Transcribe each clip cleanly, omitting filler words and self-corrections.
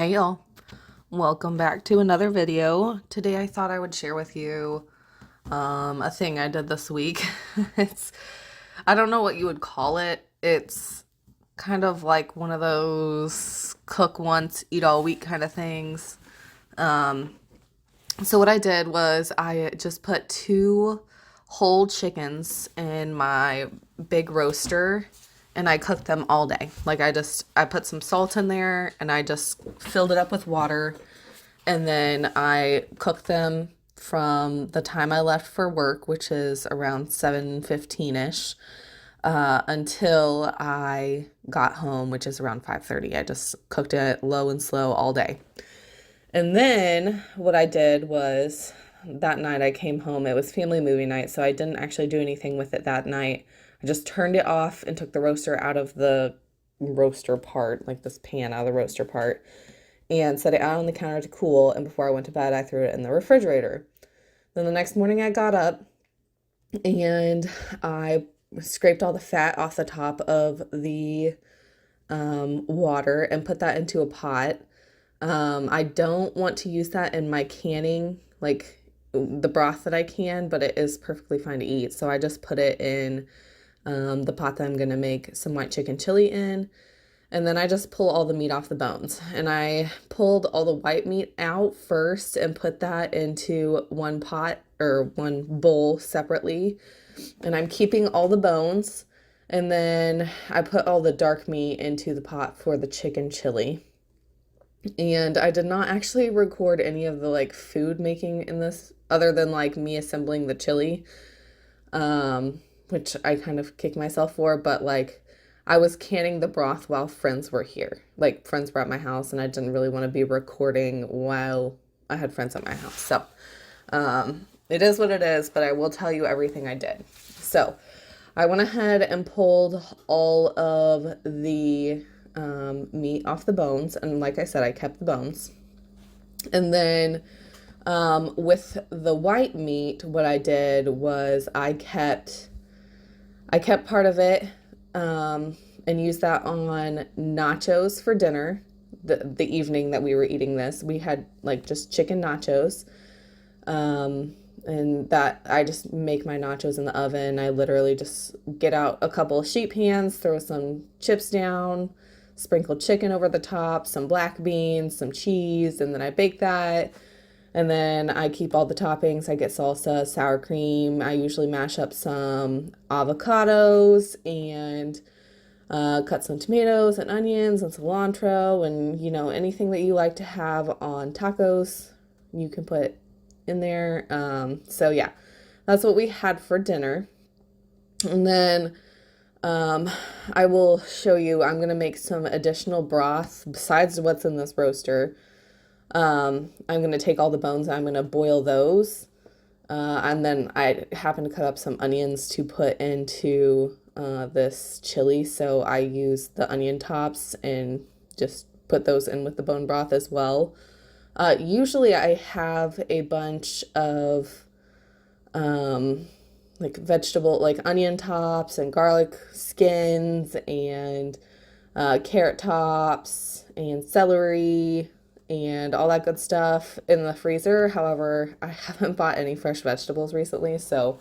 Hey y'all, welcome back to another video. Today I thought I would share with you a thing I did this week. It's I don't know what you would call it. It's kind of like one of those cook once, eat all week kind of things. So what I did was I just put two whole chickens in my big roaster and I cooked them all day. I put some salt in there and I just filled it up with water and then I cooked them from the time I left for work, which is around 7:15ish, until I got home, which is around 5:30. I just cooked it low and slow all day. And then what I did was that night I came home. It was family movie night, so I didn't actually do anything with it that night. I just turned it off and took the roaster out of the roaster part, like this pan out of the roaster part, and set it out on the counter to cool. And before I went to bed, I threw it in the refrigerator. Then the next morning I got up and I scraped all the fat off the top of the water and put that into a pot. I don't want to use that in my canning, like the broth that I can, but it is perfectly fine to eat. So I just put it in the pot that I'm going to make some white chicken chili in. And then I just pull all the meat off the bones. And I pulled all the white meat out first and put that into one pot or one bowl separately. And I'm keeping all the bones. And then I put all the dark meat into the pot for the chicken chili. And I did not actually record any of the like food making in this other than like me assembling the chili, which I kind of kicked myself for, but like I was canning the broth while friends were here. Like friends were at my house and I didn't really want to be recording while I had friends at my house. So, it is what it is, but I will tell you everything I did. So, I went ahead and pulled all of the meat off the bones. And like I said, I kept the bones. And then with the white meat, what I did was I kept part of it and used that on nachos for dinner. The evening that we were eating this, we had like just chicken nachos. And that I just make my nachos in the oven. I literally just get out a couple of sheet pans, throw some chips down, sprinkle chicken over the top, some black beans, some cheese, and then I bake that. And then I keep all the toppings. I get salsa, sour cream. I usually mash up some avocados and cut some tomatoes and onions and cilantro and, anything that you like to have on tacos, you can put in there. So yeah, that's what we had for dinner. And then I will show you, I'm going to make some additional broth besides what's in this roaster. I'm going to take all the bones and I'm going to boil those. And then I happen to cut up some onions to put into this chili. So I use the onion tops and just put those in with the bone broth as well. Usually I have a bunch of like vegetable, like onion tops and garlic skins and carrot tops and celery and all that good stuff in the freezer. However, I haven't bought any fresh vegetables recently, so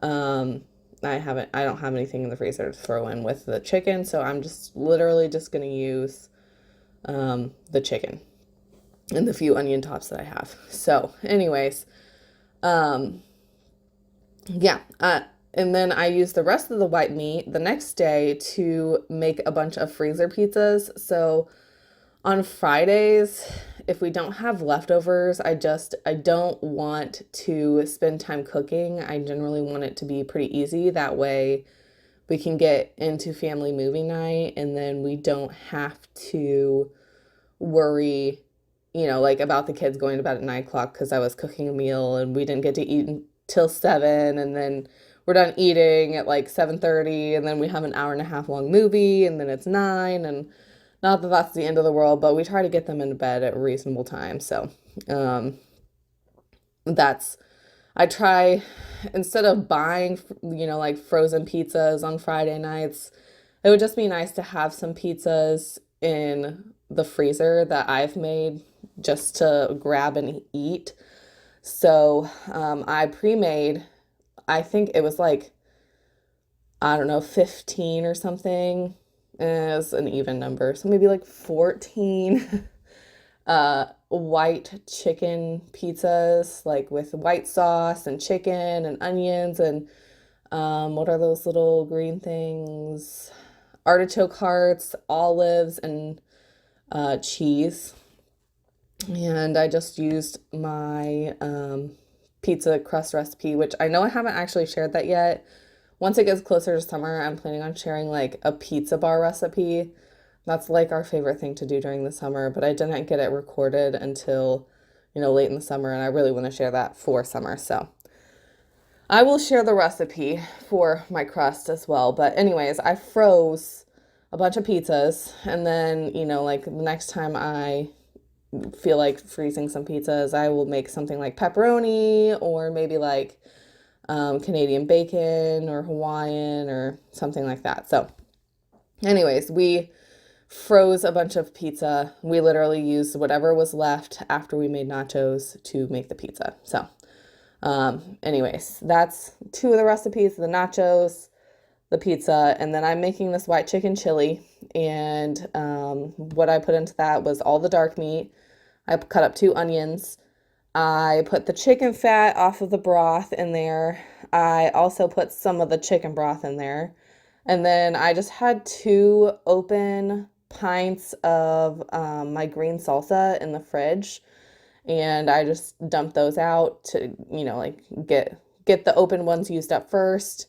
I don't have anything in the freezer to throw in with the chicken, so I'm just literally just gonna use the chicken and the few onion tops that I have. So, anyways, yeah, and then I use the rest of the white meat the next day to make a bunch of freezer pizzas. So on Fridays, if we don't have leftovers, I don't want to spend time cooking. I generally want it to be pretty easy. That way we can get into family movie night and then we don't have to worry, like about the kids going to bed at 9 o'clock because I was cooking a meal and we didn't get to eat until 7, and then we're done eating at like 7:30, and then we have an hour and a half long movie, and then it's 9, and not that that's the end of the world, but we try to get them into bed at a reasonable time. So, that's I try instead of buying, like frozen pizzas on Friday nights, it would just be nice to have some pizzas in the freezer that I've made just to grab and eat. So I pre-made, I think it was like, I don't know, 15 or something. It's an even number. So maybe like 14 white chicken pizzas, like with white sauce and chicken and onions and what are those little green things? Artichoke hearts, olives, and cheese. And I just used my pizza crust recipe, which I know I haven't actually shared that yet. Once it gets closer to summer, I'm planning on sharing like a pizza bar recipe. That's like our favorite thing to do during the summer, but I didn't get it recorded until, late in the summer, and I really want to share that for summer. So I will share the recipe for my crust as well. But anyways, I froze a bunch of pizzas, and then, like the next time I feel like freezing some pizzas, I will make something like pepperoni or maybe like Canadian bacon or Hawaiian or something like that. So anyways, we froze a bunch of pizza. We literally used whatever was left after we made nachos to make the pizza. So anyways, that's two of the recipes, the nachos, the pizza, and then I'm making this white chicken chili. And what I put into that was all the dark meat. I cut up 2 onions. I put the chicken fat off of the broth in there. I also put some of the chicken broth in there. And then I just had 2 open pints of my green salsa in the fridge. And I just dumped those out to, like get the open ones used up first.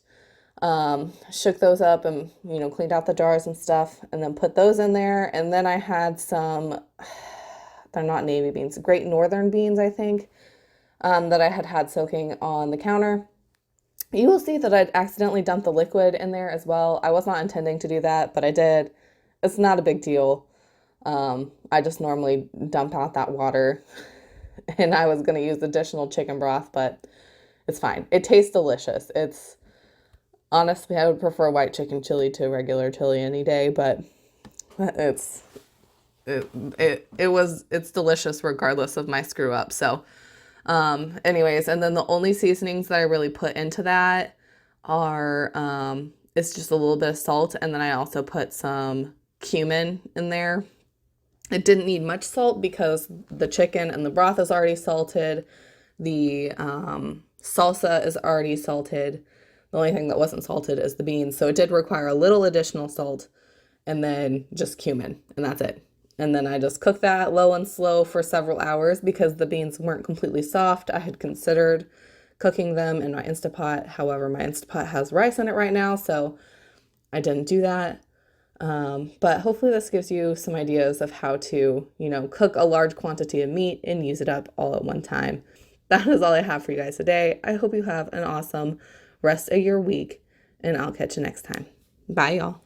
Shook those up and, cleaned out the jars and stuff, and then put those in there. And then I had some, they're not navy beans, Great Northern beans, I think, that I had soaking on the counter. You will see that I'd accidentally dumped the liquid in there as well. I was not intending to do that, but I did. It's not a big deal. I just normally dump out that water, and I was going to use additional chicken broth, but it's fine. It tastes delicious. Honestly, I would prefer white chicken chili to regular chili any day, but it's delicious regardless of my screw up. So anyways, and then the only seasonings that I really put into that are it's just a little bit of salt, and then I also put some cumin in there. It didn't need much salt because the chicken and the broth is already salted. The salsa is already salted. The only thing that wasn't salted is the beans. So it did require a little additional salt and then just cumin, and that's it. And then I just cooked that low and slow for several hours because the beans weren't completely soft. I had considered cooking them in my Instapot. However, my Instapot has rice in it right now, so I didn't do that. But hopefully this gives you some ideas of how to, cook a large quantity of meat and use it up all at one time. That is all I have for you guys today. I hope you have an awesome rest of your week, and I'll catch you next time. Bye, y'all.